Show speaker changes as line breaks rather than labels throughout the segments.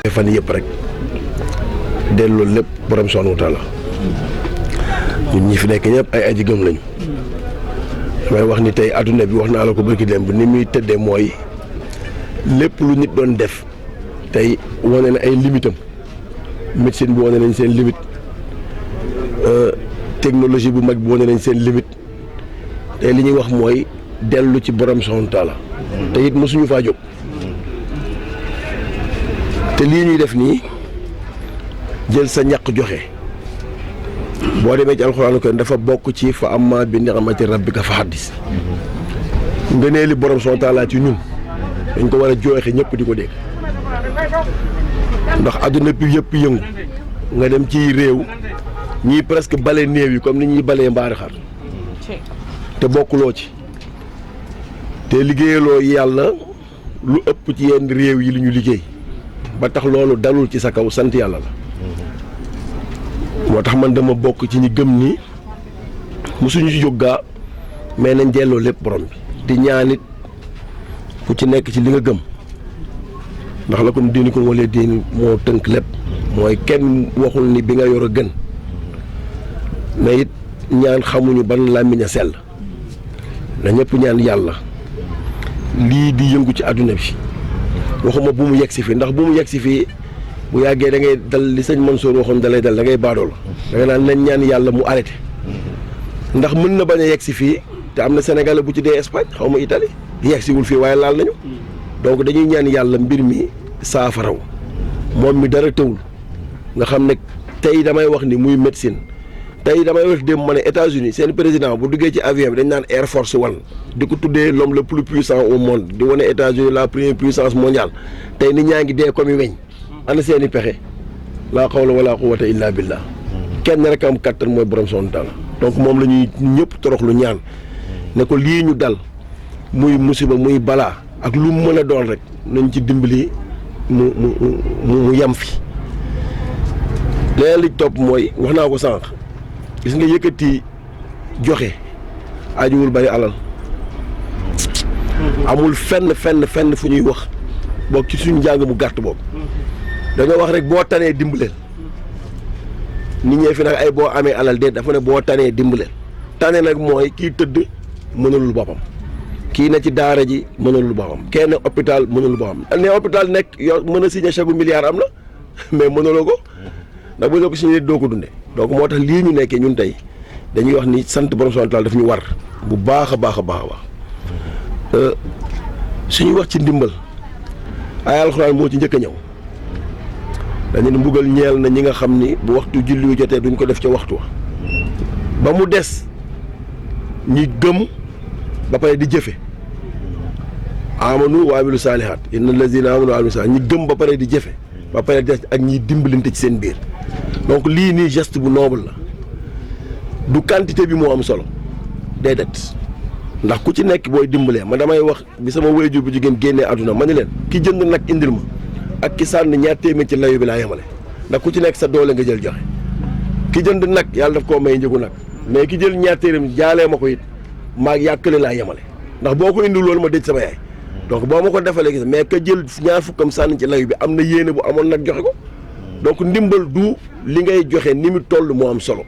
fan yëpp rek delloo lépp borom subhaanahu wa taala ñun ñi fi nekk ñëpp ay aji gëm lañu. damay wax ni tey adduna bi wax naa la ko barki dem bu ni muy tëddee mooy lépp lu nit doon def tey wane na ay limitam médecine bi wane nañ seen limite technologie bu mag bi wane nañ seen limite tey li ñuy wax mooy dellu ci borom subhaanahu wa taala te it mosuñu faa jóg te lii ñuy def nii jël sa ñaq joxe boo demee ci alxuraanu karim dafa bokk ci fa amma bi ni'mati rabbika fa haddis ngëneeli borom subhaanahu wa taala ci ñun dañ ko war a joxe ñëpp di ko dégg ndax adduna bi yëpp yëngu nga dem ci réew ñii presque bale néew yi comme ni ñuy balee mbaari xar te bokkuloo ci te liggéeyaloo yàlla lu ëpp ci yenn réew yi li ñu liggéey ba tax loolu dalul ci sa kaw sant yàlla la moo tax man dama bokk ci ñi gëm ni mosuñu ci jóg gaa mais nañ delloo lépp borom bi di ñaanit ku ci nekk ci li nga gëm ndax la comme diini ko wala diini moo tënk lépp mooy kenn waxul ni bi nga yor a gën mais it ñaan xamuñu ban làmmiñ a sell na ñëpp ñaan yàlla lii di yëngu ci àdduna bi waxuma bu mu yegg si fii ndax bu mu yegg si fii bu yàggee da ngay dal li sëñ Mansour waxoon da lay dal da ngay baadoo la da nga naan nañ ñaan yàlla mu arrêté ndax mën na bañ a yegg si fii te am na Sénégalais bu ci dee Espagne xaw ma Italie yegg siwul fii waaye laal nañu donc dañuy ñaan yàlla mbir mi saafaraw moom mi dara tëwul nga xam ne tey damay wax ni muy médecine tey damay wax dem ma ne États-Unis seen président bu duggee ci avion bi dañ naan Air Force One di ko tuddee l'homme le plus puissant au monde di wane États-Unis la première puissance mondiale tey nit ñaa ngi dee comme i weñ ana seen i pexe laa xawla wala quwwata illa billah kenn rek am kattan mooy borom subhaanahu wa taala donc moom la ñuy ñëpp torox lu ñaan ne ko lii ñu dal muy musiba muy balaa ak lu mu mën a doon rek nañ ci dimbali mu yem fi leneen li topp mooy wax naa ko sànq gis nga yëkkati joxe ajuwul bari alal amul fenn fu ñuy wax boog ci suñu njàng mu gàtt boobu dañoo wax rek boo tanee dimbaleel nit ñee fi nag ay boo amee alal de dafa ne boo tanee dimbaleel tane nag mooy kii tëdd mënalul boppam kii na ci daara ji mënalul boppam kenn hôpital mënalul boppam ne hôpital nekk yow mën a signé chèque milliard am na mais mënaloo ko ndax bu ko signé doo ko dunde donc moo tax lii ñu nekkee ñun tey dañuy wax ni sant borom subhaanahu wa taala daf ñu war bu baax a baax a baax a baax suñuy wax ci ndimbal ay alxuraan moo ci njëkk a ñëw dañu ne mbugal ñeel na ñi nga xam ni bu waxtu julli wu jotee duñ ko def ca waxtu wa ba mu des ñi gëm ba pare di jëfe amanu wa amilu saalihaat inna lazina amanu wa amilu saalihaat ñi gëm ba pare di jëfe ba pare des ak ñiy dimbalante ci seen biir donc lii nii geste bu noble la du quantité bi moo am solo déedéet ndax ku ci nekk booy dimbalee man damay wax bi sama waajur bu jigéen génnee àdduna ma ne leen ki jënd nag indil ma ak ki sànni ñaar téeméer ci layu bi laa yemale ndax ku ci nekk sa doole nga jël joxe ki jënd nag yàlla daf koo may njëgu nag mais ki jël ñaar téeméer jaalee ma ko it maa yàkkale laa yemale ndax boo ko indil loolu ma dëj sama yaay donc boo ma ko defalee gis mais ka jël ñaar fukkam sànni ci layu bi am na yéene bu amoon nag joxe ko donc ndimbal du li ngay joxe ni mu toll moo am solo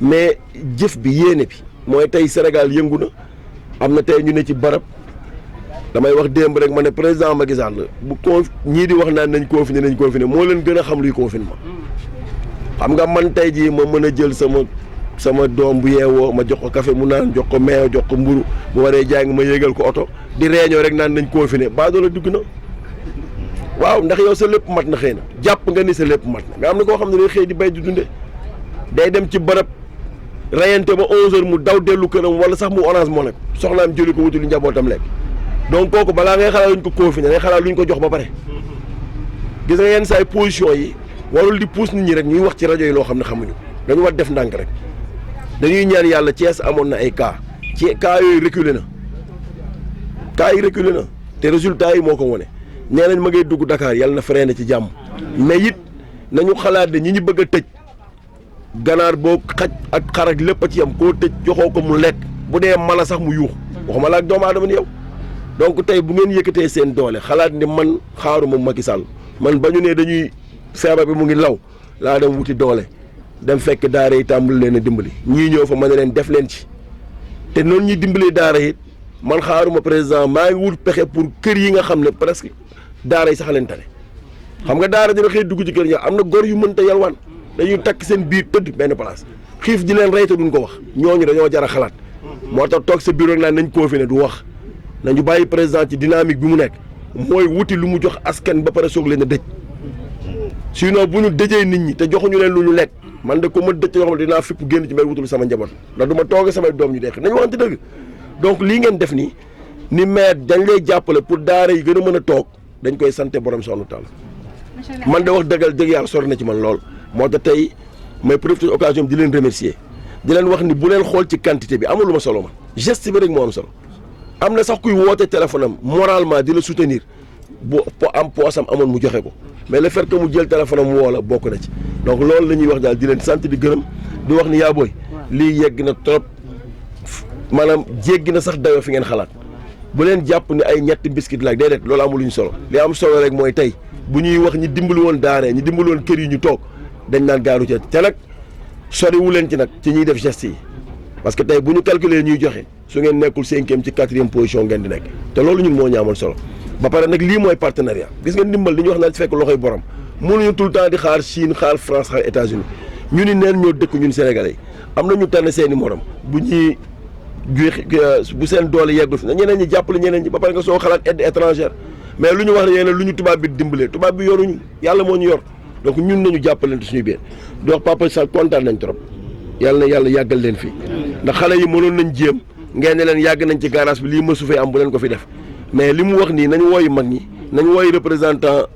mais jëf bi yéene bi mooy tey Sénégal yëngu na am na tey ñu ne ci barab damay wax démb rek ma ne président Macky Sall bu ñii di wax naan nañ confiné moo leen gën a xam luy confinement xam nga man tey jii ma mën a jël sama doom bu yeewoo ma jox ko café mu naan jox ko meew jox ko mburu bu waree jàng ma yéegal ko oto di réunion rek naan nañ confiné baa doola dugg na waaw ndax yow sa lépp mat na xëy na jàpp nga ni sa lépp mat na mais am na koo xam ne day xëy di bay di dunde day dem ci barab rayante ba 11h mu daw dellu këram wala sax mu orange moo nekk soxnaam jëli ko wuti lu njabootam lekk donc kooku balaa ngay xalaat luñ ko confiné ngay xalaat luñ ko jox ba pare gis nga yenn saay position yi warul di pousse nit ñi rek ñuy wax ci rajo yi loo xam ne xamuñu dañu war def ndànk rek dañuy ñaan yàlla Thiès amoon na ay cas ci cas yooyu reculé na te résultat yi moo ko wone nee nañ ma ngay dugg Dakar yàlla na freiné ci jàmm mais it nañu xalaat ne ñi ñu bëgg a tëj ganaar boo xaj ak xar ak lépp a ci yam koo tëj joxoo ko mu lekk bu dee mala sax mu yuux waxuma la ak doomu aadama ni yow donc tey bu ngeen yëkkatee seen doole xalaat ni man xaaruma Macky Sall man ba ñu ne dañuy feebar bi mu ngi law laa dem wuti doole dem fekk daara yi tàmbali leen a dimbali ñii ñëw fa ma ne leen def leen ci te noonu ñuy dimbalee daara yi man xaaruma président maa ngi wut pexe pour kër yi nga xam ne presque daara yi sax leen tane xam nga daara dina xëy dugg ci kër yi am na góor yu mënta yalwaan dañuy takk seen biir tëdd benn place xiif ji leen rey te duñ ko wax ñooñu dañoo jar a xalaat moo tax toog sa bureau naan nañ confiné du wax nañu bàyyi président ci dynamique bi mu nekk mooy wuti lu mu jox askan ba pare soog leen a dëj sinon bu ñu dëjee nit ñi te joxuñu leen lu ñu lekk man de ko ma dëj yoo xam ne dinaa fipp génn ci mbir wutul sama njaboot ndax du ma toog samay doom ñu dekk nañu waxante dëgg donc lii ngeen def nii ni maire dañ lay jàppale pour daara yi gën a mën a toog dañ koy sante borom subhanahu wa taala man de wax dëggal dëgg yàlla sori na ci man lool moo tax tey may profité occasion di leen remercier di leen wax ni bu leen xool ci quantité bi amul lu ma solo man geste bi rek moo am solo am na sax kuy woote téléphone am moralement di la soutenir bu am poosam amoon mu joxe ko mais le fait que mu jël téléphone am woo la bokk na ci donc loolu la ñuy wax daal di leen sant di gërëm di wax ni yaa booy lii yegg na trop maanaam jéggi na sax dayoo fi ngeen xalaat bu leen jàpp ni ay ñetti biscuit la déedéet loolu amul lu ñu solo li am solo rek mooy tey bu ñuy wax ñi dimbali woon daaree ñi dimbali woon kër yi ñu toog dañ naan gaaru ca te nag soriwu leen ci nag ci ñuy def geste yi parce que tey bu ñu calculer ñuy joxe su ngeen nekkul 5e ci 4e position ngeen di nekk te loolu ñun moo ñaamal solo ba pare nag lii mooy partenariat gis nga ndimbal li ñu wax naan ci fekk loxoy borom mënuñu tout le temps di xaar Chine xaar France xaar États-Unis ñu ni neen ñoo dëkk ñun Sénégalais yi am na ñu tànn seeni morom bu ñuy bu seen doole yeggul fi na ñeneen ñi jàppale ñeneen ñi ba pare nga soo xalaat aide étrangère mais lu ñu wax ne yeneen lu ñu tubaab bi dimbalee tubaab bi yoruñu yàlla moo ñu yor donc ñun nañu jàppalante suñu biir di wax papa sax kontaan nañ trop yàlla na yàlla yàggal leen fii ndax xale yi mënoon nañ jéem ngeen ne leen yàgg nañ ci garage bi lii mësu fee am bu leen ko fi def mais li mu wax nii nañu wooyu mag ñi nañu wooyu représentant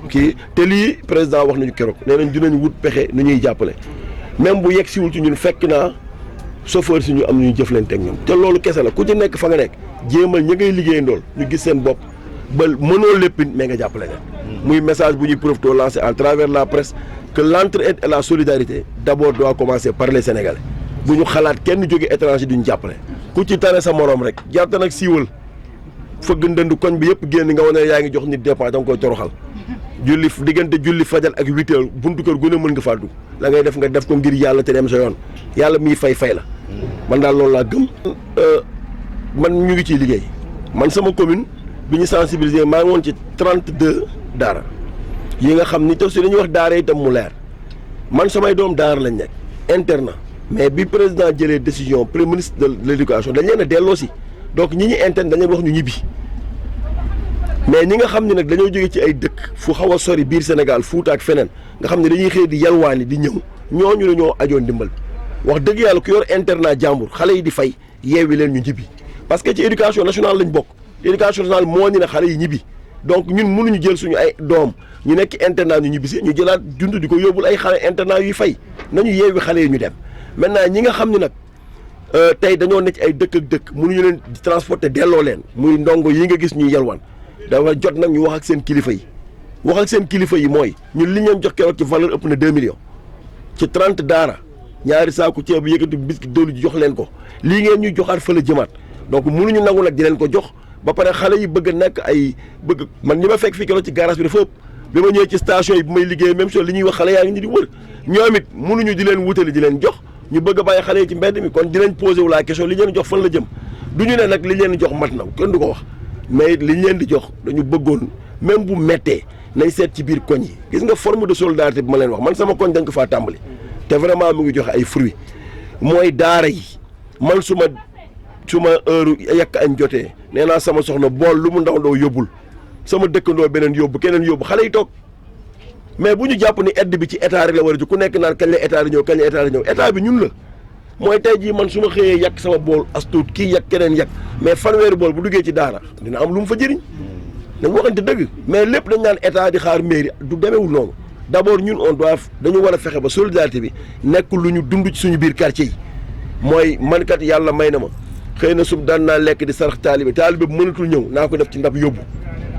kii te lii président wax nañu keroog nee nañ dinañ wut pexe nu ñuy jàppale même bu yegg siwul ci ñun fekk naa chauffeur si ñu am ñu jëflante ak ñoom te loolu kese la ku ci nekk fa nga nekk jéemal ña ngay liggéey ndool ñu gis seen bopp ba mënoo lépp mais nga jàppale leen muy message bu ñuy profité lancer à travers la presse que l'entraide et la solidarité d'abord doit commencer par les Sénégalais bu ñu xalaat kenn jóge étranger duñu jàppale ku ci tane sa morom rek jarta nag siiwal fëgg ndënd koñ bi yëpp génn nga wane yaa ngi jox nit dépense da nga koy toroxal julli diggante julli fajal ak 8 heures buntu kër gu ne mën nga faa dugg la ngay def nga def ko ngir yàlla te dem sa yoon yàlla miy fay la man daal loolu laa gëm man ñu ngi ciy liggéey man sama commune bi ñu sensibiliser maa ngi woon ci 32 daara yi nga xam ni te si dañuy wax daara itam mu leer man samay doom daara lañ nekk internat mais bi président jëlee décision premier ministre de l'éducation dañ leen a delloo si donc ñi interne dañ leen wax ñu ñibbi mais ñi nga xam ne nag dañoo jóge ci ay dëkk fu xaw a sori biir Sénégal Fuuta ak feneen nga xam ne dañuy xëy di yalwaani di ñëw ñooñu la ñoo ajoon ndimbal wax dëgg yàlla ku yor internat jàmbur xale yi di fay yeewi leen ñu ñibbi parce que ci éducation nationale lañ bokk éducation nationale moo ñu ne xale yi ñibbi donc ñun mënuñu jël suñu ay doom ñu nekk internat ñu ñibbi si ñu jëlaat dund di ko yóbbul ay xale internat yuy fay nañu yeewi xale yi ñu dem maintenant ñi nga xam ne nag tey dañoo nekk ay dëkk ak dëkk mënuñu leen transporter delloo leen muy ndongo yi nga gis ñuy yalwaan dafa jot nag ñu wax ak seen kilifa yi wax ak seen kilifa yi mooy ñun li ñu leen jox keroog ci valeur ëpp na 2 millions ci 30 daara ñaari saaku ceeb bu yëkkati biscuit doolu ji jox leen ko lii ngeen ñuy joxaat fa la jëmaat donc mënuñu nangu nag di leen ko jox ba pare xale yi bëgg a nekk ay bëgg man ñi ma fekk fii keroog ci garage bi dafa ëpp bi ma ñëwee ci station yi bi may liggéey même chose li ñuy wax xale yaa ngi ñu di wër ñoom it mënuñu di leen wutali di leen jox ñu bëgg a bàyyi xale yi ci mbedd mi kon dinañ posé wu la question li leen jox fan la jëm du ñu ne nag li leen jox mat na kenn du ko wax mais li ñu leen di jox dañu bëggoon même bu méttee nañ seet ci biir koñ yi gis nga forme de solidarité bi ma leen wax man sama koñ dañ ko faa tàmbali te vraiment mu ngi joxe ay fruits mooy daara yi man su ma heure yàq añ jotee nee naa sama soxna bool lu mu ndaw ndaw yóbbul sama dëkkandoo beneen yóbbu keneen yóbbu xale yi toog mais bu ñu jàpp ni aide bi ci état rek la war a jóg ku nekk naan kañ la état di ñëw kañ la état di ñëw état bi ñun la mooy tey jii man su ma xëyee yàq sama bool as tuut kii yàq keneen yàq mais fanweeri bool bu duggee ci daara dina am lu mu fa jëriñ dañ waxante dëgg mais lépp dañ naan état di xaar mairie du demeewul noonu d'abord ñun on doit dañu war a fexe ba solidarité bi nekk lu ñu dund ci suñu biir quartier yi mooy man kat yàlla may na ma xëy na sub daan naa lekk di sarax taalibe taalibe bu mënatul ñëw naa ko def ci ndab yóbbu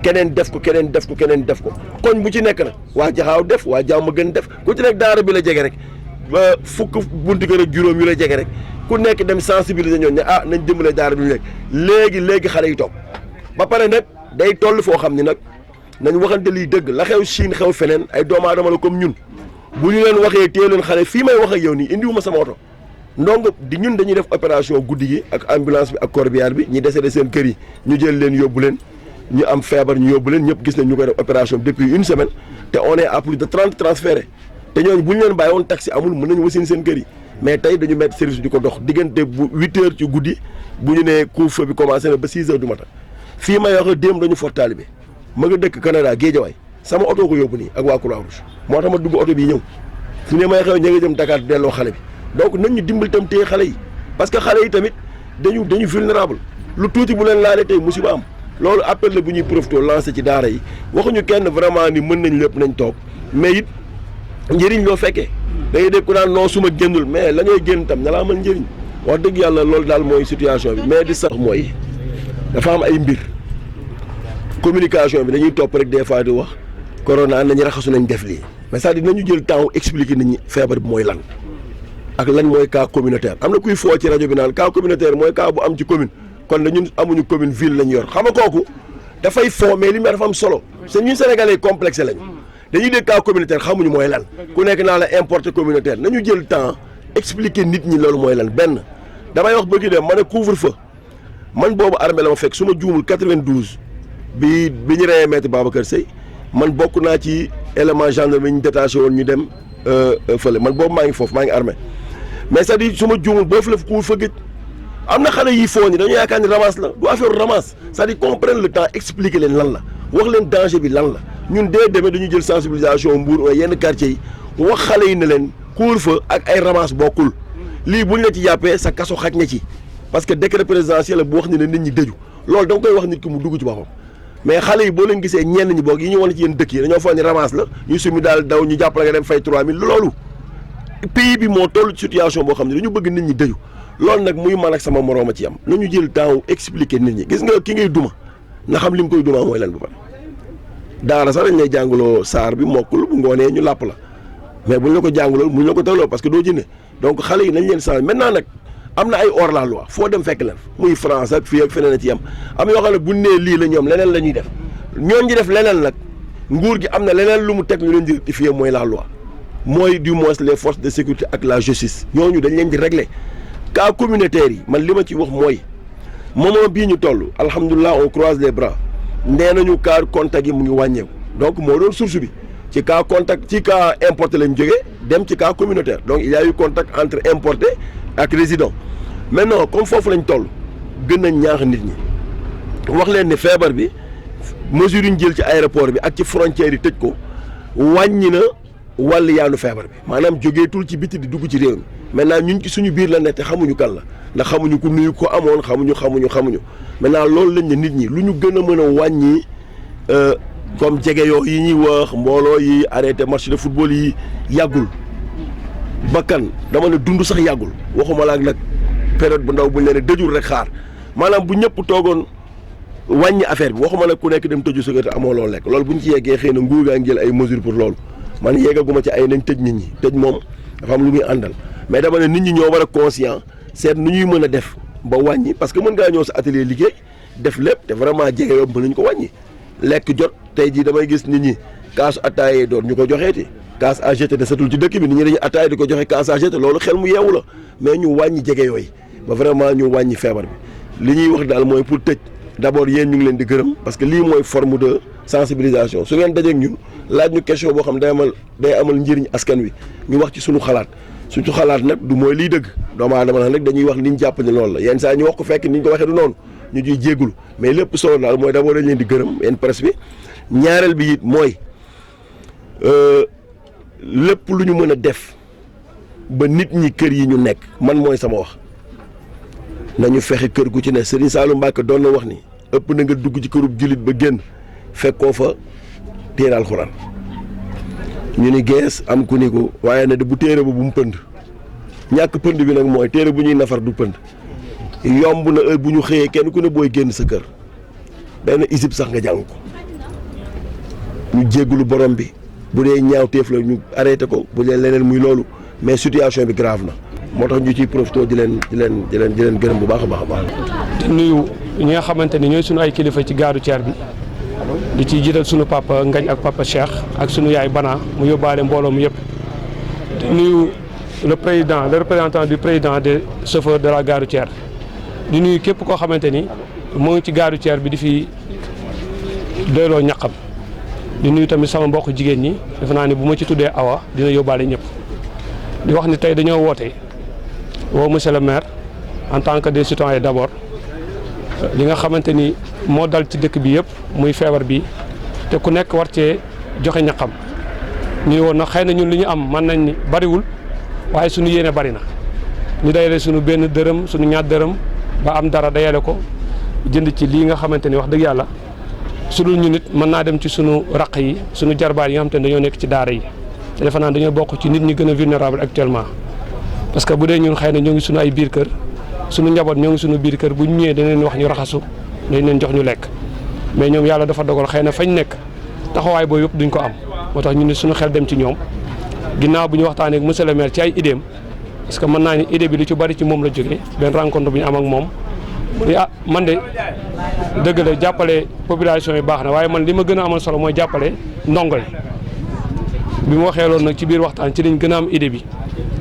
keneen def ko keneen def ko keneen def ko koñ bu ci nekk nag waa jaxaaw def waa jàmm gën def ku ci nekk daara bi la jege rek ba fukk bunti kër ak juróom yu la jege rek ku nekk dem sensibiliser ñoom ne ah nañ dimbale daara bi ñu nekk léegi xale yi toog ba pare nag day toll foo xam ni nag nañ waxante lii dëgg la xew Chine xew feneen ay doomu aadama la comme ñun bu ñu leen waxee téye leen xale fii may wax ak yow nii indiwuma sama oto ndongo di ñun dañuy def opération guddi gi ak ambulance bi ak corbillard bi ñi décédé seen kër yi ñu jël leen yóbbu leen ñu am feebar ñu yóbbu leen ñëpp gis nañ ñu koy def opération depuis une semaine te on est à plus de 30 transférés te ñooñu bu ñu leen bàyyi woon taxi amul mën nañu wasin seen kër yi mais tey dañu mettre service di ko dox diggante bu 8 heures ci guddi bu ñu nee couvre-feu bi commencé na ba 6 heures du matin fii may wax démb dañu for taalibe ma nga dëkk Canada Guédiawaye sama oto ko yóbbu nii ak waa Croix-Rouge moo tax ma dugg oto bii ñëw fi ne may xew ña nga jëm Dakar delloo xale bi donc nañ ñu dimbali tam téye xale yi parce que xale yi tamit dañu vulnérable lu tuuti bu leen laalee tey musiba am loolu appel la bu ñuy profité lancé ci daara yi waxuñu kenn vraiment ni mën nañ lépp nañ toog mais it njëriñ loo fekkee da ngay dégg ku naan non su ma génnul mais la ngay génn tam na laa mën njëriñ wax dëgg yàlla loolu daal mooy situation bi mais di sax mooy dafa am ay mbir communication bi dañuy topp rek des fois di wax corona nañu raxasu nañ def lii mais c'est-à-dire nañu jël temps expliquer nit ñi feebar bi mooy lan ak lan mooy cas communautaire am na kuy foo ci rajo bi naan cas communautaire mooy cas bu am ci commune kon na ñun amuñu commune ville lañu yor xam nga kooku dafay foo mais li mu dafa am solo c'est ñun sénégalais complexe lañu dañuy dégg cas communautaire xamuñu mooy lan ku nekk naa la importé communautaire nañu jël temps expliquer nit ñi loolu mooy lan benn damay wax bëgg dem ma ne couvre-feu man boobu armée la ma fekk su ma juumul 92 bi ñu reyee maître Babacar Seye man bokk naa ci élément gendarmerie ñu détaché woon ñu dem fële man boobu maa ngi foofu maa ngi armée mais c'est-à-dire su ma juumul boo fi la couvre-feu gëj am na xale yi foo ni dañu yaakaar ni ramasse la du affaire ramasse c'est-à-dire qu'on prenne le temps expliquer leen lan la wax leen danger bi lan la ñun dee demee dañu jël sensibilisation Mbour yenn quartier yi wax xale yi ne leen couvre-feu ak ay ramasse bokkul lii buñ la ci jàppee sa kaso xaj na ci parce que décret présidentiel la bu wax ni ne nit ñi dëju loolu da nga koy wax nit ki mu dugg ci boppam mais xale yi boo leen gisee ñenn ñi boog yi ñu wane ci yéen dëkk yi dañoo foog ni ramasse la ñu sumi daal daw ñu jàppale nga dem fay 3000 loolu pays bi moo toll ci situation boo xam ne dañu bëgg nit ñi dëju loolu nag muy man ak sama moroom a ci am nañu jël temps expliquer nit ñi gis nga ki ngay duma nga xam li mu koy duma mooy lan bu pare daara sax dañ lay jàngaloo saar bi mokkul bu ngoonee ñu làpp la mais buñ la ko jàngaloo buñ la ko tegloo parce que doo jënde donc xale yi nañ leen changé maintenant nag am na ay hors la loi foo dem fekk leen muy France ak fii ak feneen a ci am yoo xam ne buñ nee lii la ñoom leneen la ñuy def ñoom ñi def leneen nag nguur gi am na leneen lu mu teg ñu leen di rectifier mooy la loi mooy du moins les forces de sécurité ak la justice ñooñu dañ leen di régler cas communautaire yi man li ma ci wax mooy moment bii ñu toll alhamdulilah on croise les bras nee nañu cas contact yi mu ngi wàññeeku donc moo doon source bi ci cas contact ci cas importé lañ jógee dem ci cas communautaire donc il y a eu contact entre importé ak résident maintenant comme foofu lañ toll gën a ñaax nit ñi wax leen ne feebar bi mesure yi ñu jël ci aéroport bi ak ci frontière yi tëj ko wàññi na wàll yaanu feebar bi maanaam jógeetul ci biti di dugg ci réew mi maintenant ñun ci suñu biir la ne te xamuñu kan la ndax xamuñu ku nuyu ko amoon xamuñu maintenant loolu lañ ne nit ñi lu ñu gën a mën a wàññi comme jege yoo yi ñuy wax mbooloo yi arrêté match de football yi yàggul bakkan dama ne dund sax yàggul waxuma la ak nag période bu ndaw buñ leen dëjul rek xaar maanaam bu ñëpp toogoon wàññi affaire bi waxuma la ku nekk dem tëju sa kër te amoo loo lekk loolu bu ñu ci yeggee xëy na nguur gaa ngi jël ay mesures pour loolu man yeggaguma ci ay nañ tëj nit ñi tëj moom dafa am lu muy àndal mais dama ne nit ñi ñoo war a conscient seet nu ñuy mën a def ba wàññi parce que mën ngaa ñëw sa atelier liggéey def lépp te vraiment jege yow mën nañ ko wàññi lekk jot tey jii damay gis nit ñi kaasu attaaya doon ñu ko joxeeti casse à jeter de satul ci dëkk bi nit ñi dañuy attaaya di ko joxe casse à jeter loolu xel mu yeewu la mais ñu wàññi jege yooyu ba vraiment ñu wàññi feebar bi li ñuy wax daal mooy pour tëj d'abord yéen ñu ngi leen di gërëm parce que lii mooy forme de sensibilisation su ngeen dajeek ñun laaj ñu question boo xam day amal njëriñ askan wi ñu wax ci suñu xalaat nag du mooy liy dëgg doomu aadama nag rek dañuy wax li ñu jàpp ne loolu la yenn saa ñu wax ko fekk ni ñu ko waxee du noonu ñu ciy jéggulu mais lépp solo daal mooy d'abord dañ leen di gërëm yéen presse bi ñaareel bi it mooy lépp lu ñu mën a def ba nit ñi kër yi ñu nekk man mooy sama wax nañu fexe kër gu ci ne Serigne Saliou Mbacké doon na wax ni ëpp na nga dugg ci kërub jullit ba génn fekkoo fa téere alxuraan ñu ni gees am ku ni ko waaye ne de bu téere ba bu mu pënd ñàkk pënd bi nag mooy téere bu ñuy nafar du pënd yomb na heure bu ñu xëyee kenn ku ne booy génn sa kër benn isib sax nga jàng ko ñu jéggulu borom bi bu dee ñaaw téef la ñu arrêté ko bu dee leneen muy loolu mais situation bi grave na moo tax ñu ciy profité di leen gërëm bu baax a baax a baax.
di nuyu ñi nga xamante ni ñooy suñu ay kilifa ci gaaru Thiar bi di ci jiital sunu papa Ngañ ak papa Cheikh ak sunu yaay Bana mu yóbbaale mbooloo mu yëpp di nuyu le représentant du président des chauffeurs de la gare routière di nuyu képp koo xamante ni moo ngi ci gare routière bi di fi doyloo ñaqam di nuyu tamit sama mbokk jigéen ñi defe naa ni bu ma ci tuddee Awa dina yóbbaale ñëpp di wax ni tey dañoo woote woo monsieur le maire en tant que des citoyens d'abord li nga xamante ni moo dal ci dëkk bi yëpp muy feebar bi te ku nekk war cee joxe ñaqam ñu woon na xëy na ñun li ñu am mën nañ ni bariwul waaye suñu yéene bari na ñu dayale suñu benn dërëm suñu ñaar dërëm ba am dara dayale ko jënd ci lii nga xamante ni wax dëgg yàlla su dul ñu nit mën naa dem ci suñu raq yi suñu jarbaat yi nga xamante ni dañoo nekk ci daara yi te defe naa dañoo bokk ci nit ñi gën a vulnérable actuellement parce que bu dee ñun xëy na ñoo ngi suñu ay biir kër suñu njaboot ñoo ngi suñu biir kër bu ñu ñëwee dañ leen wax ñu raxasu dañ leen jox ñu lekk mais ñoom yàlla dafa dogal xëy na fañ nekk taxawaay boobu yëpp duñ ko am moo tax ñu ne suñu xel dem ci ñoom ginnaaw bu ñu waxtaanee ak monsieur le maire ci ay idéem parce que mën naa ni idée bi lu ci bari ci moom la jógee benn rencontre bu ñu am ak moom mu ne man de dëgg la jàppale population yi baax na waaye man li ma gën a amal solo mooy jàppale ndongo yi bi mu waxee loolu nag ci biir waxtaan ci lañ gën a am idée bi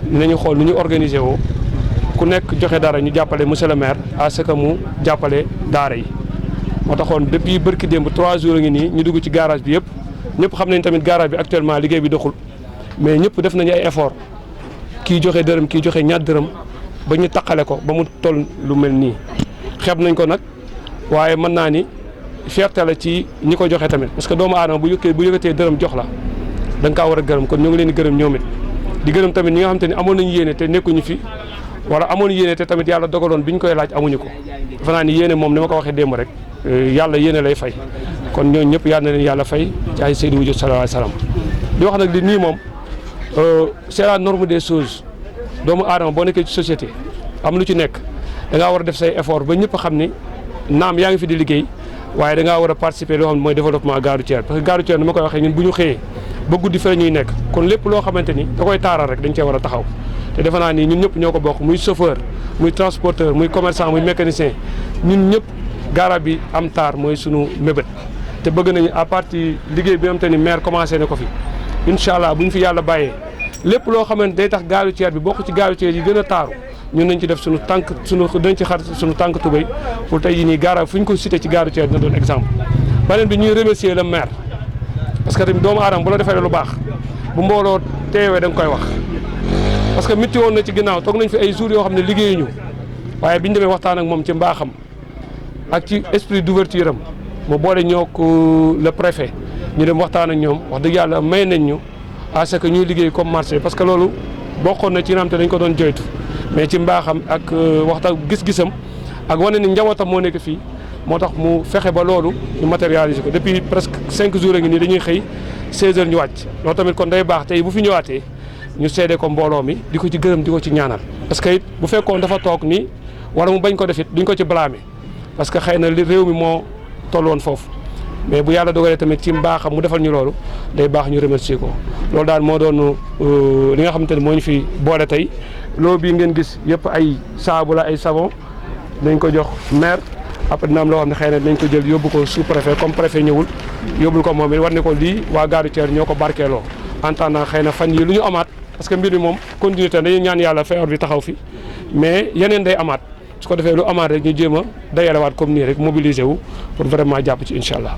dinañu xool nu ñu organiser woo ku nekk joxe dara ñu jàppale monsieur le maire à ce que mu jàppale daara yi moo taxoon depuis bërki démb 3 jours a ngi nii ñu dugg ci garage bi yëpp ñëpp xam nañ tamit garage bi actuellement liggéey bi doxul mais ñëpp def nañu ay effort kii joxe dërëm kii joxe ñaar dërëm ba ñu taqale ko ba mu toll lu mel nii xeeb nañ ko nag waaye mën naa ni fierté la ci ñi ko joxe tamit parce que doomu aadama bu yëkkatee dërëm jox la da nga kaa war a gërëm kon ñoo ngi leen di gërëm ñoom it di gërëm tamit ñi nga xam te ni amoon nañu yéene te nekkuñu fi wala amoon yéene te tamit yàlla dogaloon bi ñu koy laaj amuñu ko dafa naa ni yéene moom ni ma ko waxee démb rek yàlla yéene lay fay kon ñooñu ñëpp yal na leen yàlla fay ci ay Seydou Wujud sallallahu alayhi wasallam di wax nag li nii moom c'est la norme des choses doomu aadama boo nekkee ci société am lu ci nekk da ngaa war a def say effort ba ñëpp xam ni naam yaa ngi fi di liggéey waaye da ngaa war a participer loo xam ne mooy développement gare routière parce que gare routière ni ma koy waxee ñun bu ñu xëyee ba guddi fa la ñuy nekk kon lépp loo xamante ni da koy taaral rek dañ cee war a taxaw te defe naa ni ñun ñëpp ñoo ko bokk muy chauffeur muy transporteur muy commerçant muy mécanicien ñun ñëpp garab bi am taar mooy sunu mébét te bëgg nañu à partir liggéey bi am te ni maire commencé na ko fi incha allah bu ñu fi yàlla bàyyee lépp loo xamante day tax gare routière bi bokk ci gare routière yi gën a taaru ñun nañ ci def suñu tànk dañ ci xar suñu tànk tubéy pour tey jii nii garab fu ñu ko cité ci gare routière dina doon exemple beneen bi ñuy remercier le maire parce que tamit doomu aadama bu la defee lu baax bu mbooloo teewee da nga koy wax parce que métti woon na ci ginnaaw toog nañ fi ay jours yoo xam ne liggéeyuñu waaye biñu demee waxtaan ak moom ci mbaaxam ak ci esprit d'ouverture am mu boole ñoo ko le préfet ñu dem waxtaan ak ñoom wax dëgg yàlla may nañ ñu à ce que ñuy liggéey comme marché parce que loolu bokkoon na ci naam te dañ ko doon joytu mais ci mbaaxam ak waxtaan gis-gisam ak wane ni njabootam moo nekk fii moo tax mu fexe ba loolu ñu matérialiser ko depuis presque 5 jours a ngi nii dañuy xëy 16h ñu wàcc loolu tamit kon day baax tey bu fi ñëwaatee ñu seede ko mbooloo mi di ko ci gërëm di ko ci ñaanal parce que it bu fekkoon dafa toog ni wala mu bañ ko def it duñ ko ci blâmer parce que xëy na li réew mi moo toll woon foofu mais bu yàlla dogalee tamit ci mbaaxam mu defal ñu loolu day baax ñu remercier ko loolu daal moo doon li nga xamante ne moo ñu fi boole tey loo bii ngeen gis yëpp ay saabu la ay savon dañ ko jox maire après dina am loo xam ne xëy na dinañ ko jël yóbbu ko sous préfet comme préfet ñëwul yóbbul ko moom it war ne ko lii waa gare routière ñoo ko barkeeloo en attendant xëy na fan yi lu ñu amaat parce que mbir mi moom continuité dañuy ñaan yàlla feebar bi taxaw fi mais yeneen day amaat su ko defee lu amaat rek ñu jéem a dayalewaat comme nii rek mobiliser wu pour vraiment jàpp ci incha allah.